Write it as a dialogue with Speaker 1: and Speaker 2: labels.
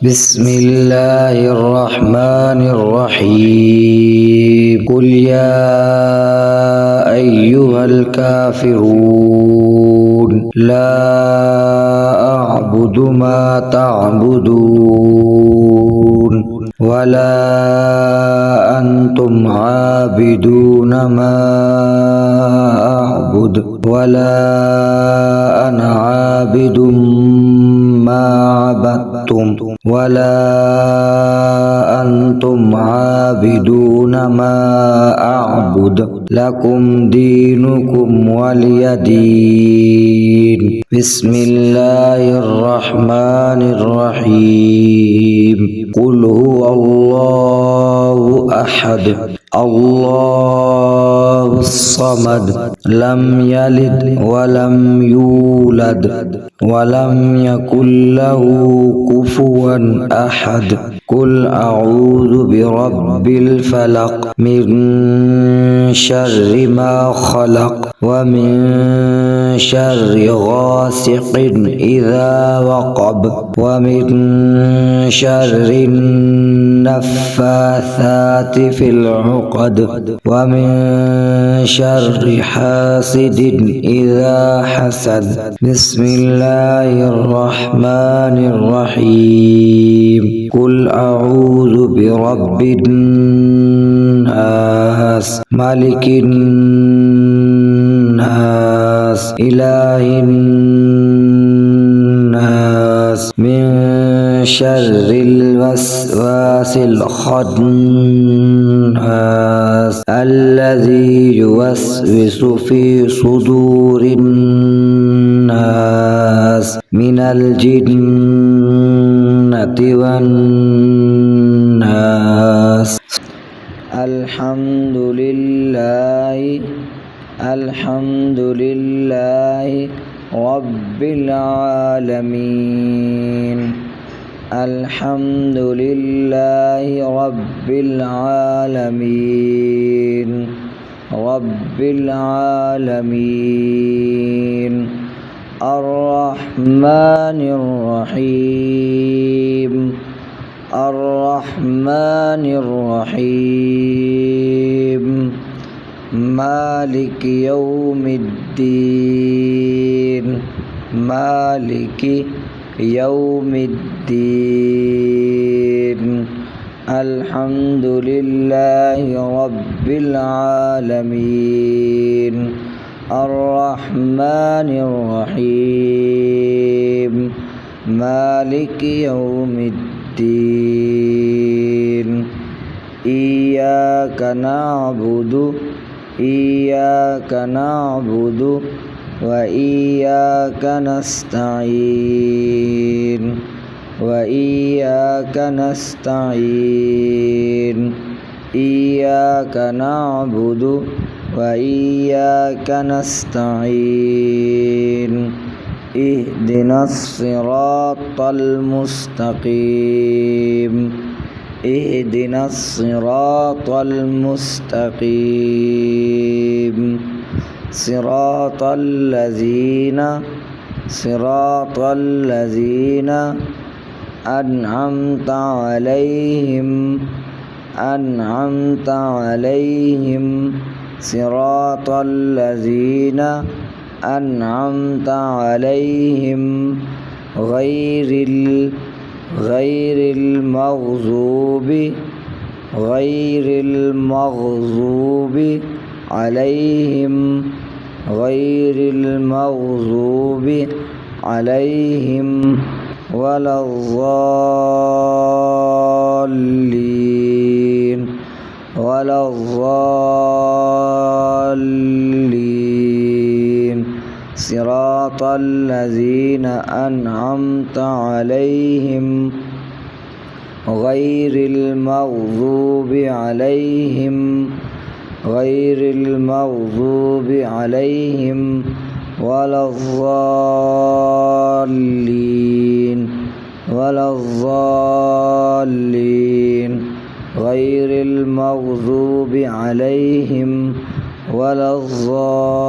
Speaker 1: بسم الله الرحمن الرحيم قل يا أيها الكافرون لا أعبد ما تعبدون ولا أنتم عابدون ما أعبد ولا أنا عابد ما عبدتم ولا أنتم عابدون ما أعبد لكم دينكم ولي دين. بسم الله الرحمن الرحيم قل هو الله أحد الله الصمد لم يلد ولم يولد ولم يكن له كفوا أحد قل أعوذ برب الفلق من شر ما خلق ومن شر غاسق إذا وقب ومن شر النفاثات في العقد ومن شر حاسد إذا حسد. بسم الله الرحمن الرحيم قل أعوذ برب الناس ملك الناس إله الناس من شر الوسواس الخناس الذي يوسوس في صدور الناس من الجنة والناس. الحمد لله رب العالمين. الحمد لله رب العالمين رب العالمين الرحمن الرحيم الرحمن الرحيم مالك يوم الدين مالك يوم الدين. الحمد لله رب العالمين الرحمن الرحيم مالك يوم الدين. إياك نعبد وإياك نستعين إياك نعبد وإياك نستعين اهدنا الصراط المستقيم اهدنا الصراط المستقيم صراط الذين أنعمت عليهم صراط الذين أنعمت عليهم غير المغضوب عليهم ولا الضالين صراط الذين أنعمت عليهم غير المغضوب عليهم ولا الضالين غير المغضوب عليهم ولا الضالين